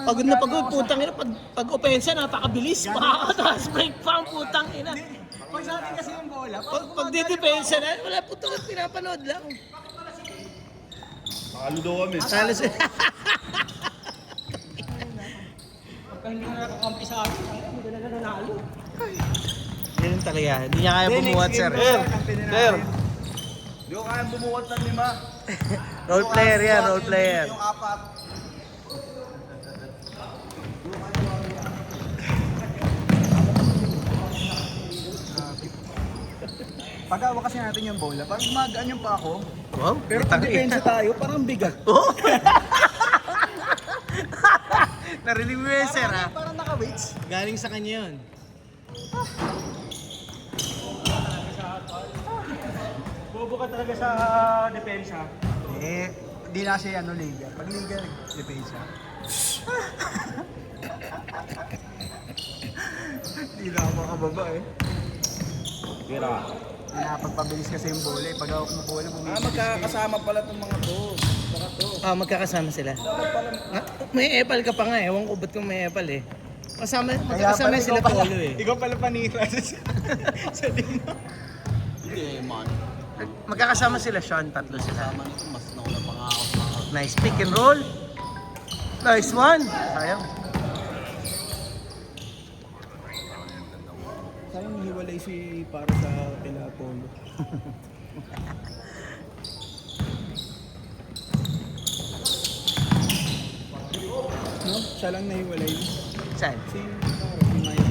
Pagod na pagod, putang ina. Pag opensa, napakabilis. Makakataas break pa ang putang ina. Pag sa atin kasi yung bola, Pag didepensa na, wala putang ina, pinapanood lang. Makaludo kami. Talo siya. pagka hindi na nakakampi sa atin, hindi na nanalo. Ganun talaga. Hindi niya kaya bumuhat, sir. Sir! Hindi ko kaya bumuhat ng 5. Role player yan, role player. Yung 4. Pag-awa kasi natin yung bola, parang magaan yung pa ako. Wow, Pero pag depensa tayo, parang bigat. Oh! Narinig mo yun, sir, ha? Parang naka-weights. Galing sa kanya yun. Bobo ka talaga sa depensa. Eh, di na siya liga. Pag liga, depensa. Di na ako makababa eh. Kira. Di na pagpabilis kasi yung bola eh. Pag hawak mo bola, bumibilis. Magkakasama pala itong mga to. Baka to. Magkakasama sila. May epal ka pa nga eh. Ewan ko ba't kung may epal eh. Magkakasama sila Polo eh. Ikaw pala panira sa dino. Hindi, man. Magkakasama sila Sean, tatlo sila. Tama nito, mas nauna pa nga ako. Nice pick and roll. Nice one. Sayang. Sayang hiwalay si para sa kila Polo. No? Siya lang nahiwalay. Saan? Si Mayo.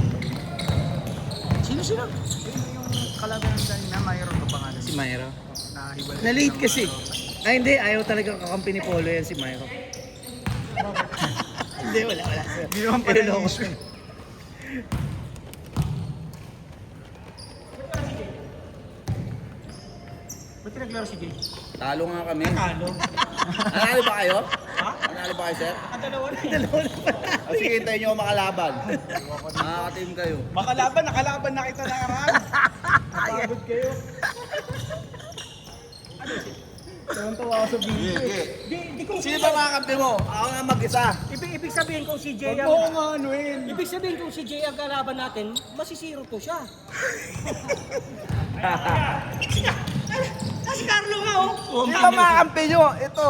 Sino? Yung kalaban ng kanina, mayroon ka pangalan. Si Myro. Nahiwalay. Na-late kasi. Ay hindi, ayaw talaga kakampi ni Polo yan si Myro. Hindi, wala. Hindi naman pala Hello. yung issue. Ba't naglaro si Jay? Talo nga kami. Talo. Nanalo ba kayo? Ha? Nanalo ba kayo, sir? Ang dalawa na. O sige, hintayin nyo ako makalaban. Makaka-team kayo. Nakalaban na kita na karan. Napagod kayo. Tuwan-tuwa ako sa video. Di kung Sino ba mga kampi mo? Ako nga mag-isa. Ibig sabihin kung si Jay Huwag ang... mo ko nga anuin. Ibig sabihin kung si Jay ang kalaban natin, masisiro to siya. Si Carlo nga oh. Sino ba mga kampi nyo? Ito.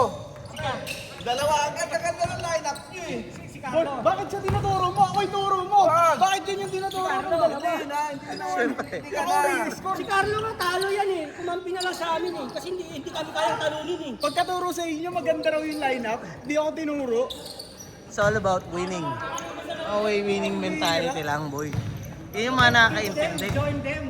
Dalawa agad. Agad ng line-up nyo eh. Si Carlo. Bakit siya tinuturo mo? Ako'y turo mo. Wag. Bakit yun yung tinuturo mo? Hindi na. Hindi ka na. Si Carlo nga talo yan eh. Kumampi na lang sa amin eh. Kasi hindi kami kayang talunin eh. Pagkaturo sa inyo, maganda raw yung lineup. Hindi ako tinuro. It's all about winning. Always winning mentality lang, boy. Yun yung mga nakakaintindi. Join them.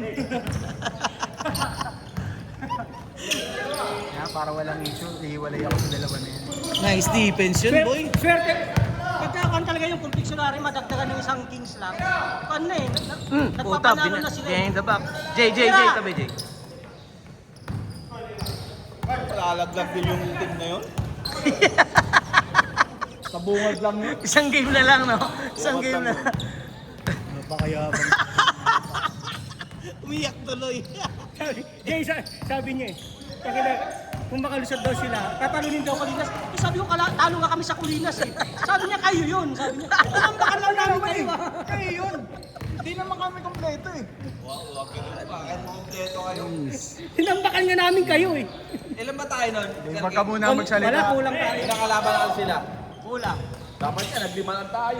Para walang issue, ihiwalay ako sa dalawa na yan. Nice defense yun, boy. Swerte. Pagkakuan talaga yung confectionary, madagdagan ng isang kings lang. Kuan na eh. Puta, Nagpapanalo na sila eh. behind the back. Jay, tabi, Jay. Lalaglag din yung team na yun. Sabungad lang yun. Isang game na lang, no? Isang game na. Napakayabang. Umiyak tuloy. Jay, sabi niya eh. Kasi na, kung makalusot daw sila, tatalunin daw Colinas. Eh, sabi ko, talo nga kami sa Colinas eh. Sabi niya, kayo yun. Sabi niya, tumambakan lang namin kayo. Kayo yun. Hindi naman kami kompleto eh. Bakit mo kompleto kayo? Tinambakan nga namin kayo eh. Ilan ba tayo nun? Huwag ka muna magsalita. Wala, kulang tayo. Ilang kalaban na sila? Kulang. Dapat yan, naglima lang tayo.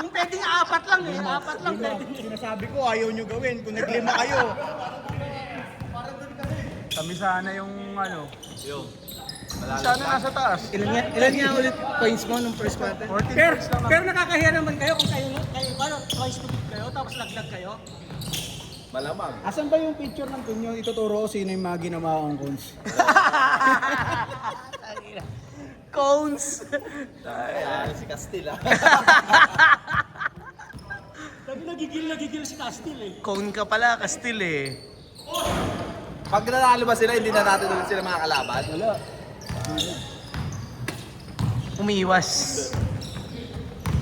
Yung pwedeng apat lang eh. Apat lang pwede. Sinasabi ko, ayaw nyo gawin. Kung naglima kayo. Kami sana yung ano. Yung. Sana nasa taas. Ilan nga ulit points mo nung first quarter? 14 Pero, points lang ako. pero nakakahiya naman kayo kung kayo twice to beat kayo, tapos laglag kayo. Malamang. Asan ba yung picture ng team nyo? Ituturo ko sino yung mga ginawa kong cons. Cones! Ay, si Castilla. Sabi nagigil si Castil eh. Cone ka pala, Castil eh. Pag nanalo ba sila, hindi na natin ulit sila mga kalaban? Wala. Umiwas.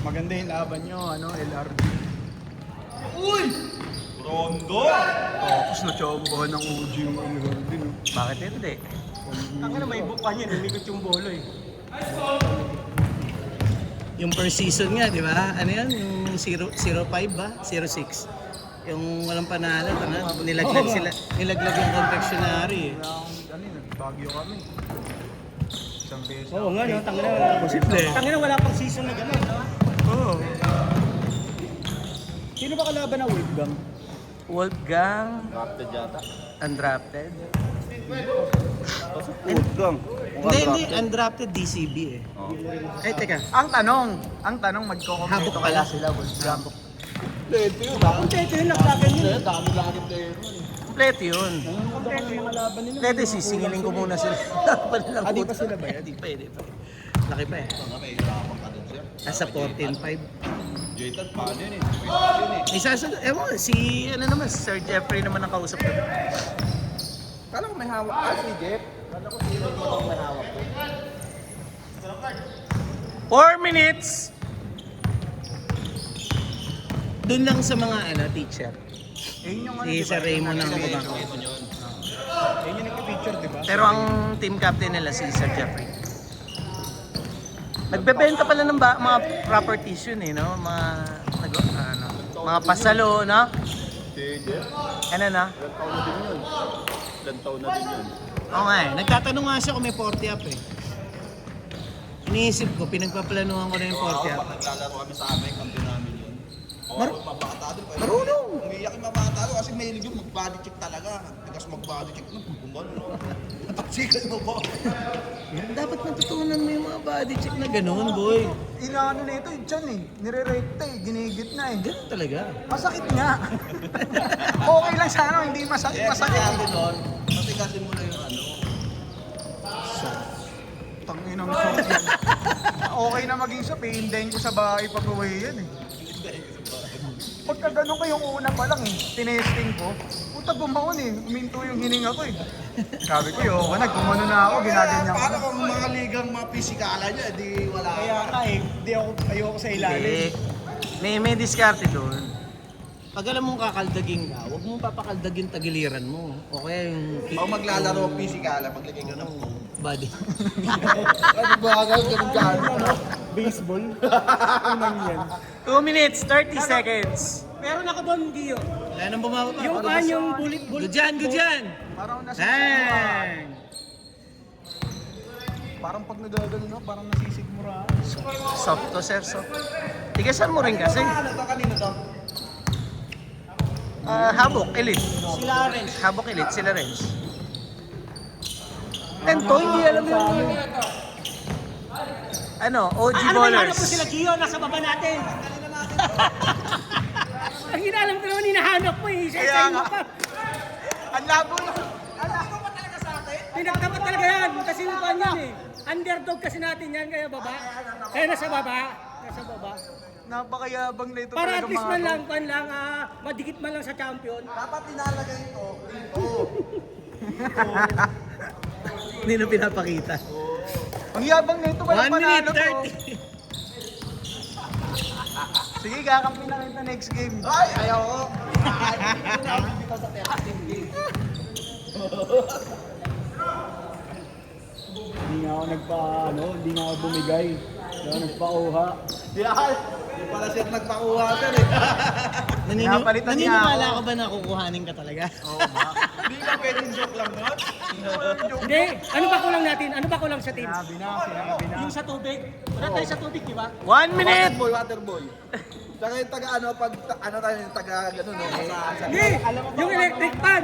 Maganda yung laban nyo, LRD. Uy! Rondo! Tapos na-chombohan ng OG yung LRD, no? Bakit hindi? Ang na may buka niya, lumikot yung bolo eh. Yung per season nga, di ba? Ano yan? Yung 05 ba? 06. Yung walang panalo, nilaglag sila, nilaglag yung confectionery. Ano yun, Baguio kami. Isang beses. Oo nga, no? Tangina wala pang season na gano'n, no? Oo. Sino ba kalaban na Wolfgang? Wolfgang, Drafted yata. undrafted. Wolfgang. Hindi, undrafted DCB eh. Eh, teka. Ang tanong, magko-compete Habok pala. sila, Wolfgang. Kompleto yun ha. Kompleto yun, nagsakin yun. Dami lang yung player nun eh. Kompleto yun. Kompleto yung laban nila. Kompleto, sisingilin ko muna sila. Di pa sila ba yan? Di pa, di pa. Laki pa eh. Ito nga, may hirapan ka dun siya. Nasa 14-5. Jaytan, paano yun eh? Pwede yun eh. Isasunod, ewan, si, ano naman, si Sir Jeffrey naman ang kausap ko. Kala ko may hawak. Ah, si Jeff. Kala ko sino yung may hawak ko. 4 minutes! Doon lang sa mga teacher. Yun yung Si Sir Raymond ang kumakausap. Yun yung nagpipicture, di ba? Pero ang team captain nila si Sir Jeffrey. Nagbebenta pala ng mga properties yun eh, no? Mga pasalo, no? Si Jeff. Ano na? Ilan taon na din yun. Oo nga eh. Nagtatanong nga siya kung may 40 up eh. Iniisip ko, pinagpaplanuhan ko na yung 40 up. Pag naglalaro kami sa amin, kampi namin yun. Mar- Mabata doon. Marunong! Umiyak yung mabata doon kasi may yung mag-body check talaga. Tigas mag-body check. Gumano, no? Natapsikan mo ba? Dapat natutunan mo yung mga body check na ganun, boy. Inaano na ito, yung tiyan eh. Nire-recta eh, ginigit na eh. Ganun talaga. Masakit nga. Okay lang sana, hindi masakit. Masakit. Kaya doon, matigasin mo na yung ano. Tangin ang soft yan. Okay na maging soft eh, hindayin ko sa bahay pag-uwi yan eh. Pagka ganun ko yung una pa lang eh, tinesting ko, puta bumaon eh, uminto yung hininga ko eh. Sabi ko yun, nagkumano na ako, ginaganyan ko. Paano kung mga ligang mga pisikala niya, di wala. Kaya ka eh, ayoko sa ilalim. Hindi. May diskarte doon. Pag alam mong kakaldaging ka, huwag mong papakaldagin tagiliran mo. O kaya yung... Pag maglalaro pisikala, maglagay ka ng body. ano ba ganun gano'n? Baseball? Unang yan. 2 minutes, 30 seconds. Meron ako doon, Gio. Wala nang bumaba. Yung kanyang bullet. Good dyan, good dyan. Parang nasa Bang! Parang pag nagagano no, parang nasisigmura. Soft to, sir, soft. Tigasan mo rin kasi. Ano to? Kanino to? Habok, elite. Sila rin. Habok, elite, sila rin. Tento, hindi alam yung... Ano, OG Ano ba Ballers. hinahanap mo sila, Gio? Nasa baba natin. Ang hinahanap ko naman, hinahanap mo eh. Kaya Isa-isahin mo nga. pa. Ang labo na. Pinagtapat talaga yan. Kasi yung kanyan eh. Underdog kasi natin yan, kaya baba. Kaya nasa baba. Nasa baba. Napakayabang na ito Para talaga at least mga man to. lang, madikit man lang sa champion. Dapat tinalagay ito dito. Hindi na pinapakita. Ang yabang na ito, 1 walang minute, panalo to. 30. Sige, kakampi na kita next game. Ay, ayaw ko. Ay, hindi na dito sa testing game. Hindi nga ako hindi nga ako bumigay. Hindi ako nagpa-uha. Hindi pala siya nagpakuha sir eh. Napalitan niya Naniniwala ako. ka ba na kukuhanin ka talaga? Hindi ka pwedeng joke lang nun. Hindi. Ano ba kulang natin? Ano ba kulang sa team? Sinabi na. Yung sa tubig. Wala tayo sa tubig, di ba? 1 minute! Waterboy. Saka yung taga ano, pag ano tayo yung taga gano'n no. Hindi. Yung electric fan.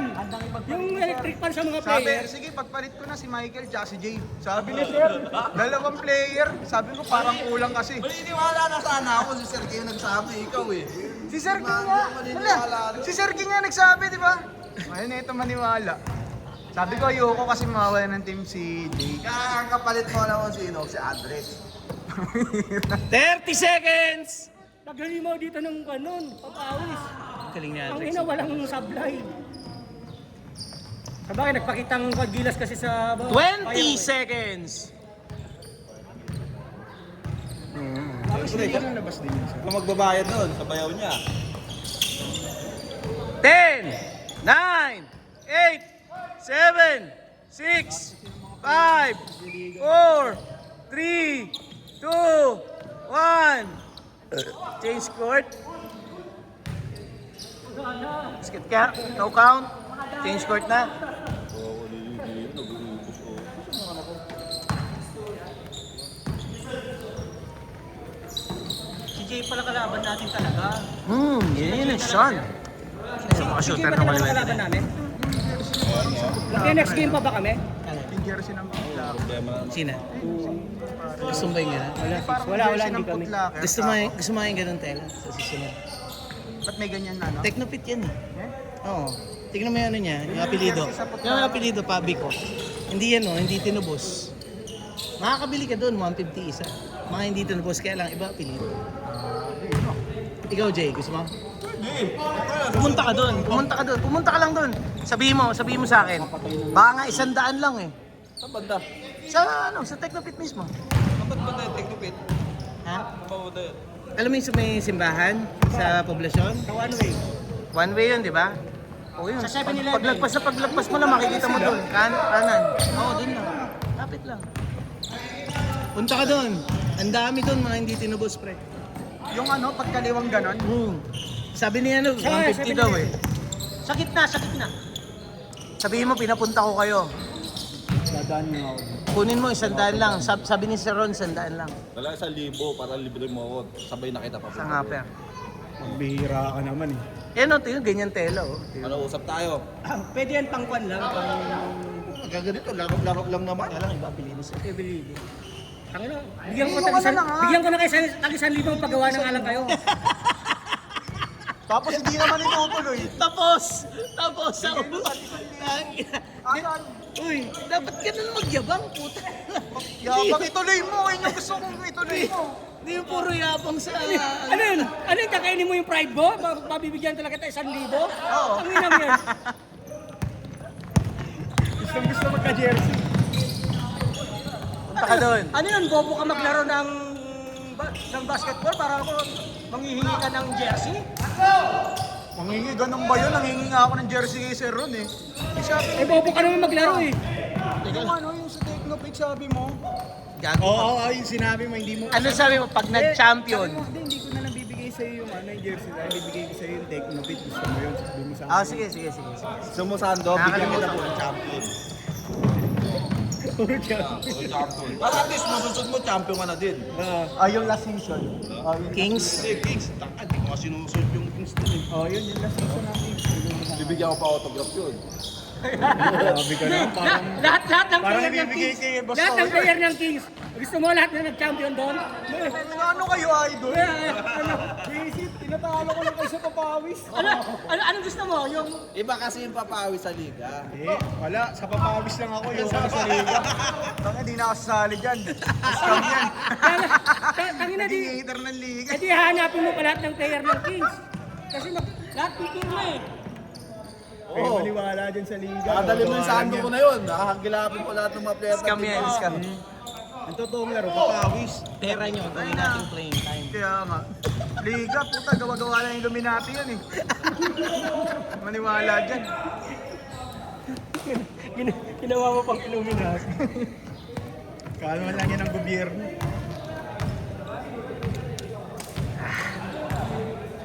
Yung electric fan sa mga Sabi, players. sige, pagpalit ko na si Michael tsaka si Jay. Sabi ni Sir, dalawang player. Sabi ko parang kulang kasi. Maniniwala na sana ako si Sergey yung nagsabi, ikaw eh. Si Sir King nga. Wala. Si Sir King nga nagsabi, di ba? Ayun na ito maniwala. Sabi ko ayoko kasi mawala ng team si Jay. Kaya ang kapalit mo naman sino? Si Andres. 30 seconds! Naghalimaw dito ng kanon. Papawis. Galing niya, Ang Alex. ina, walang sablay. Sabagay, nagpakitang paggilas kasi sa... 20 seconds! Kung magbabayad nun, sa bayaw niya. 10, 9, 8, 7, 6, 5, 4, 3, 2, 1. 1. Change court. Basket ka. No count. Change court na. Si Jay pala kalaban natin talaga. Yun yung Sean. Mga Si Jay shooter ba ng talaga kaliwa. kalaban namin? Kaya next game pa ba kami? Yung jersey ng putlak. Sina? Gusto mo ba yung gano'n? Wala, Jersey hindi ng kami. putlak. Gusto mo yung gano'n tela sa susunod. Ba't may ganyan na, no? Technopit yan eh. Eh? Oo. Tignan mo yung ano niya, yung apelido. Yung apelido, Pabi ko. Hindi yan hindi tinubos. Makakabili ka doon, 150 isa. Mga hindi tinubos, kaya lang iba apelido. Ikaw, Jay, gusto mo? Pumunta ka doon, pumunta ka lang doon. Sabihin mo sa akin. Baka nga 100 lang eh. Saan banda? Sa Technopit mismo. Kapag banda yung Technopit? Ha? Kapag banda yun? Alam mo yung sa may simbahan sa poblasyon? Sa one way. One way yun, di ba? Oo yun. Sa 7-Eleven. Paglagpas mo lang, makikita mo doon. Kanan. Oo, doon lang. Lapit lang. Punta ka doon. Ang dami doon, mga hindi tinubos, pre. Yung ano, pagkaliwang ganon. Sabi niya 150 daw eh. Sa gitna. Sabihin mo, pinapunta ko kayo. Dadaan mo ako. Kunin mo, 100 lang. Sabi ni Sir Ron, 100 lang. Wala 1,000 para libre mo ako. Sabay na kita pa. Sa nga, per. Magbihira ka naman eh. Yan o, tingnan, ganyan tela oh. Ano, usap tayo. Pwede yan pangkwan lang. Gaganito, laro lang naman. Kaya lang, iba pilinis eh. Believe. Bigyan ko na kayo tag 1,000 paggawa ng alang kayo. Tapos hindi naman itutuloy. Tapos ako. Asan? Uy, dapat ka na magyabang, puta. Yabang ituloy mo. Yun yung gusto kong ituloy mo. Hindi yung puro yabang sa... Ano yun? Ano yun? Kakainin mo yung pride mo? Mabibigyan talaga tayo 1,000? Oo. Ang inam yan. Gusto magka-jersey. Punta ka doon. Ano yun? Bobo ka maglaro ng basketball para ako manghihingi ka ng jersey? Mangingi, ganun ba yun? Nangingi nga ako ng jersey kay Sir Ron eh. Eh, bobo ka naman maglaro eh. Yung ano, yung sa Technopic sabi mo. Gago. yung sinabi mo, hindi mo. Ano sabi mo, pag nag-champion? Hindi ko na lang bibigay sa'yo yung ano, yung jersey. Dahil bibigay ko sa'yo yung Technopic. Gusto mo yun, sabi mo sa akin. Sige. Gusto mo Sando, bigyan kita po ng champion. Puro champion. Champion. Para at least masusunod mo, champion ka na din. Yung last season. Kings? Hindi, Kings. Hindi ko nga sinusunod yung Kings din eh. Yung last season natin. Bibigyan ko pa autograph yun. Sabi ka na, parang... Lahat ng Parang player ng ibibigay Kings. kay Boss Lahat ng Toyo. player ng Kings. Gusto mo lahat na nag-champion doon? Ano kayo, idol? Visit, tinatalo ko lang kayo sa papawis. Anong gusto mo? Yung Iba kasi yung papawi sa liga. Wala, sa papawis lang ako. Yung sa liga. Hindi na ako sasali dyan. Scam yan. tangina di. Naging hater ng liga. Kasi hahanapin mo pa lahat ng player ng Kings. Kasi lahat pipirma eh. Oo. Maniwala dyan sa liga. Dadali mo yung Sando ko na yun. Nakakagilapin ko lahat ng mga player. Scam yan, scam. Ang totoong laro, papawis. Pera nyo, gawin natin playing time. Kaya nga. Liga, puta, gawa-gawa lang yung Illuminati yan eh. Maniwala dyan. Ginawa mo pang Illuminati. Kalma lang yan ang gobyerno.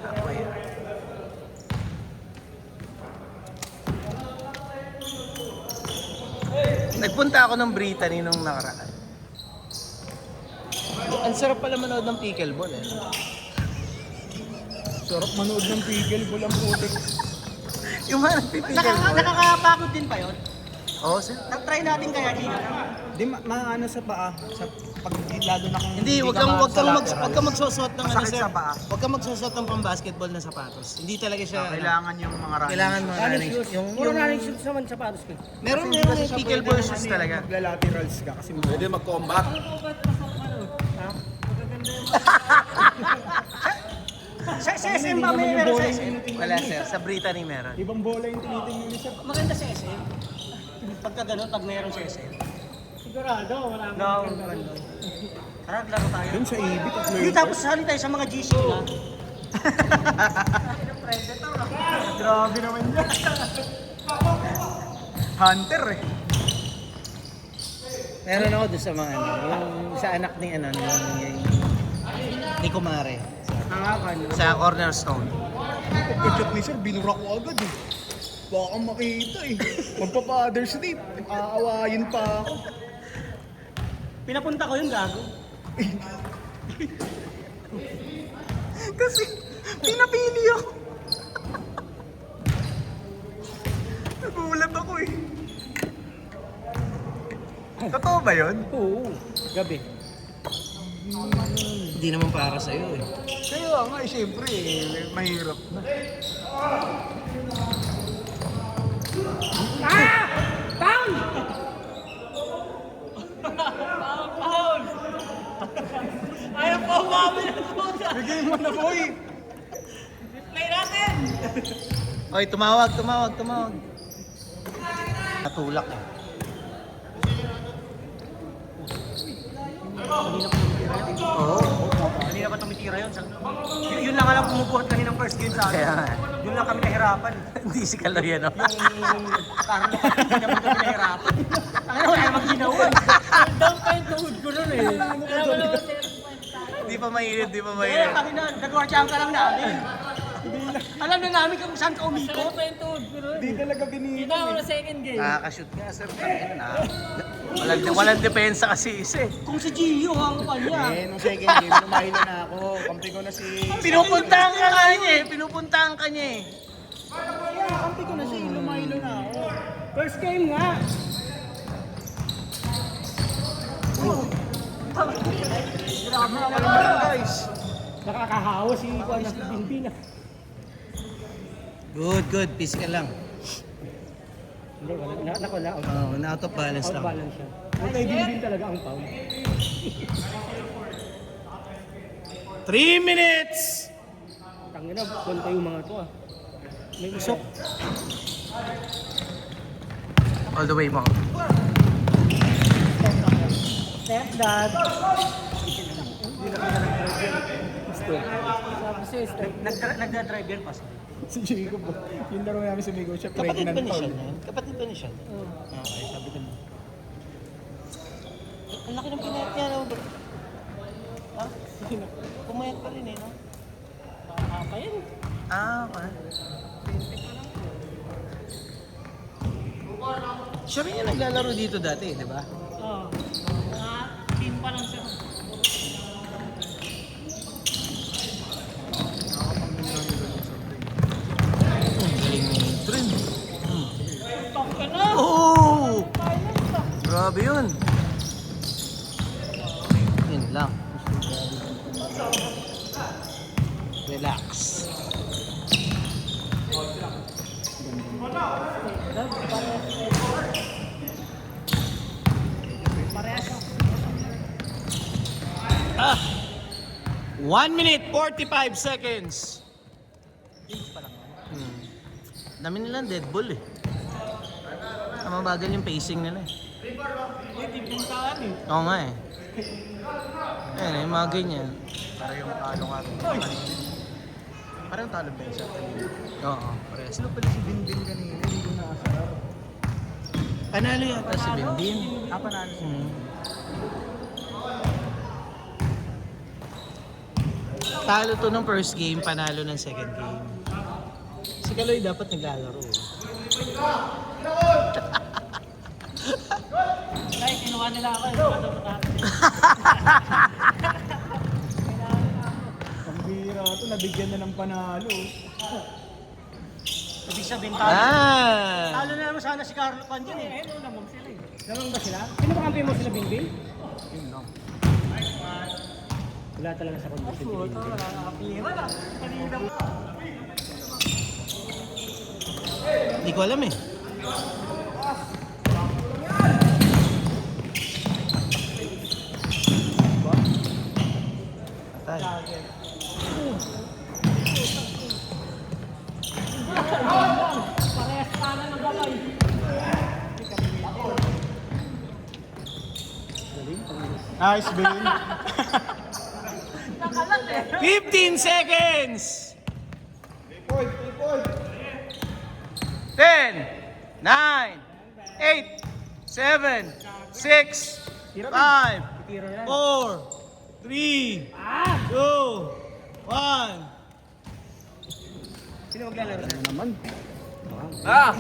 Ako yan. Nagpunta ako ng Brittany nung nakaraan. Ang sarap pala manood ng pickleball eh. Sarap manood ng pickleball ang putik. Yung mga nagpipickleball. Nakakapagod din pa yun? Oo, sir. Try natin kaya dito. Di maano sa paa. Sa pag lalo na kung Hindi, wag kang magsusuot ng ano, Masakit sir. sa paa. Wag kang magsusuot ng pang-basketball na sapatos. Hindi talaga siya, Kailangan yung mga running. kailangan mo running shoes. Puro running shoes naman sa patos ko. Meron yung pickleball shoes talaga. Magla-laterals ka kasi Pwede mag-combat. Sa SM ba may meron sa SM? Wala, sir. Sa Brittany meron. ibang bola yung tinitingnan niya sa Maganda sa SM. Pagka ganun, pag meron sa SM. Sigurado, wala akong maganda. Tara, laro tayo. Dun sa ibig at Hindi, tapos sali tayo sa mga GC na. Grabe naman yan. Hunter eh. Meron ako doon sa mga ano, yung sa anak ni ano, yung Ni Kumare. Nangakan. Sa cornerstone. Pagka-chat ni sir, binura ko agad eh. Baka makita eh. Magpa-father's day. Aawayin pa ako. Pinapunta ko yun, gago. Kasi pinapili ako. Nagulat ako eh. Totoo ba yun? Oo. Gabi. Hindi naman para sa'yo eh. Kaya nga eh, syempre eh, mahirap na. Foul! Foul! Ayaw pa umami ng puta. Bigay mo na boy. Play natin! Oy, tumawag. Natulak eh. Oo. Kanina pa tumitira yun. Yun lang alam pumubuhat kanina ng first game sa akin. Kaya nga. Yun lang kami nahirapan. Hindi si Kaloy ano. Parang hindi naman kami nahirapan. Ang ano, ayaw mag-ginawan. Down pa yung tuhod ko nun eh. Di pa mainit. Eh, kami na, nagwardyahan ka lang namin. Alam na namin kung saan ka umikot. Hindi talaga binili. Nakaka-shoot nga sir. Walang depensa kasi isa eh. Kung si Gio ang kanya. Nung second game, lumahilo na ako. Kampi ko na si... Pinupuntahan ka niya eh. Kampi ko na siya, lumahilo na ako. First game nga. Alam guys. Nakakahawa si Juan ng Binbin. Good. Peace ka lang. Hindi, wala. Wala. Oh, na out of balance Out lang. balance siya. Yung kay Binbin talaga ang foul. 3 minutes! Tangina, konta yung mga to ah. May usok. All the way mo. Step dad. Hindi na kaya nag-drive yan. Sabi siya, nagda-drive yan pas. Si Jacob, yung laro namin sa Migo Shop, Kapatid ba pregnant ni pa. Sean yan? Kapatid ba ni Sean? Okay, sabi ko na. Ang laki ng pinayat niya. No? Ha? Pumayat pa rin eh, no? Pa yan. Okay. Siya rin yung naglalaro dito dati, di ba? Oo. Mga team pa lang siya. Galing ni Trin. Top ka na! Oh! Grabe yun. Yun lang. Relax. Ah! 1 minute 45 seconds. Dami nilang dead ball eh. Mabagal yung pacing nila eh. Hindi, pinuntaan eh. Oo nga eh. Ayun eh, mga ganyan. Para yung talo nga ito. Parang talo ba yun sa kanina? Oo, pares. Sino pala si Binbin kanina? Hindi ko nakasarap. Panalo yata si Binbin. Panalo siya. Talo to nung first game, panalo ng second game. Si Kaloy dapat naglalaro eh. Ay, kinuha nila ako. Ang bira ito, nabigyan na ng panalo. Ibig sabihin talo. Ah! Talo na naman sana si Carlo Pan dyan eh. Ayun, naman sila eh. Naman ba sila? Sino ba kampi mo sila, Binbin? Yun lang. Wala talaga sa kondisyon si Binbin. Wala nakapira na. Kanina mo. Hindi ko alam eh. Patay. Parehas pa na ng balay. 15 seconds! 10, 9, 8, 7, 6, 5, 4, 3, 2, 1. Sino maglalaro na? naman. Ah!